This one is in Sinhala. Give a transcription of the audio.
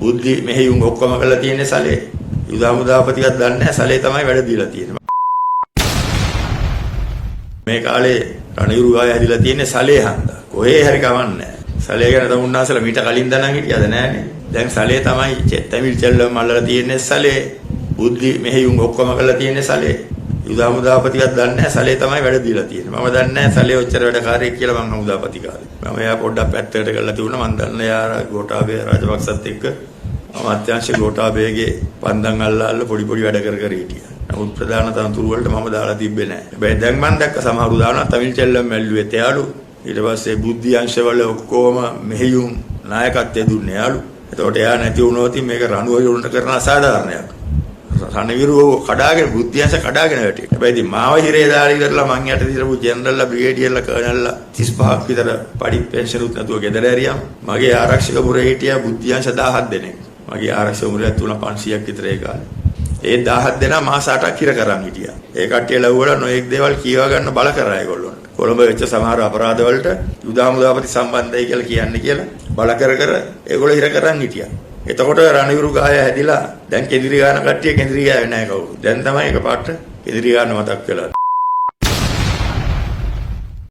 බුද්ධි මෙහෙයුම් ඔක්කොම කරලා තියෙන්නේ සලේ. යුදා මුදාපතිවත් දන්නේ නැහැ සලේ තමයි වැඩ දීලා තියෙන්නේ. මේ කාලේ රණවිරු ගාය හැදිලා තියෙන්නේ සලේ හන්දා. කොහේ හරි ගමන්නේ. සලේ ගැන තමුන්නාසලා මීට කලින් දනන් හිටියද නැහනේ. දැන් සලේ තමයි තමිල් චෙල්ලම් අල්ලලා තියෙන්නේ සලේ. බුද්ධි මෙහෙයුම් ඔක්කොම කරලා තියෙන්නේ සලේ. යුදා මුදාපතිවත් දන්නේ නැහැ සලේ තමයි වැඩ දීලා තියෙන්නේ. මම දන්නේ නැහැ සලේ ඔච්චර වැඩකාරයෙක් කියලා මම මුදාපති කාලේ. මම එයා පොඩ්ඩක් පැත්තකට කරලා තිබුණා. මම දන්නේ යා ගෝඨාභය රාජපක්ෂත් එක්ක අමාත්‍යාංශ ගෝඨාභයගේ පන්දන් අල්ල පොඩි වැඩ කර හිටියා. නමුත් ප්‍රධාන තනතුරු වලට මම දාලා තිබ්බේ නැහැ. හැබැයි දැන් මම දැක්ක සමහරු දානවා තමිල් චෙල්ලම් මැල්ලුවේ තයාලු. ඊට පස්සේ බුද්ධි අංශවල ඔක්කොම මෙහෙයුම් නායකත්වයේ දුන්නේ යාලු. එතකොට එයා නැති වුණොත් මේක රණුව යොන්න කරන අසාධාරණයක්. රණවිරුව කඩාගෙන බුද්ධි අංශ කඩාගෙන වැටේ. හැබැයි ඉතින් මාව හිරේ දාලා ඉවරලා මං යට දිරපු ජෙනරල්ලා බ්‍රිගේඩියර්ලා කර්නල්ලා 35ක් විතර පඩි පෙන්ෂන් උත් නැතුව ගෙදර ඇරියම්. මගේ ආරක්ෂක පුරේ හිටියා බුද්ධි අංශ 17 දෙනෙක්. මගේ ආරක්ෂක මුරයක් තුන 500ක් විතර ඒ කාලේ. ඒ 17 දෙනා මාස 8ක් හිර කරන් හිටියා. ඒ කට්ටිය ලව්වල නොඑක් දේවල් කියවා ගන්න බල කරා ඒගොල්ලොන්ට. කොළඹ වෙච්ච සමහර අපරාධ වලට යුදා මුදාපති සම්බන්ධයි කියලා කියන්නේ කියලා බල කර ඒගොල්ලෝ හිර කරන් හිටියා. එතකොට රණවිරු ගාය හැදිලා දැන් කෙඳිරි ගාන කට්ටිය කෙඳිරි ගාවේ නැහැ කවුරු. දැන් තමයි එකපාරට කෙඳිරි ගාන මතක් වෙලා.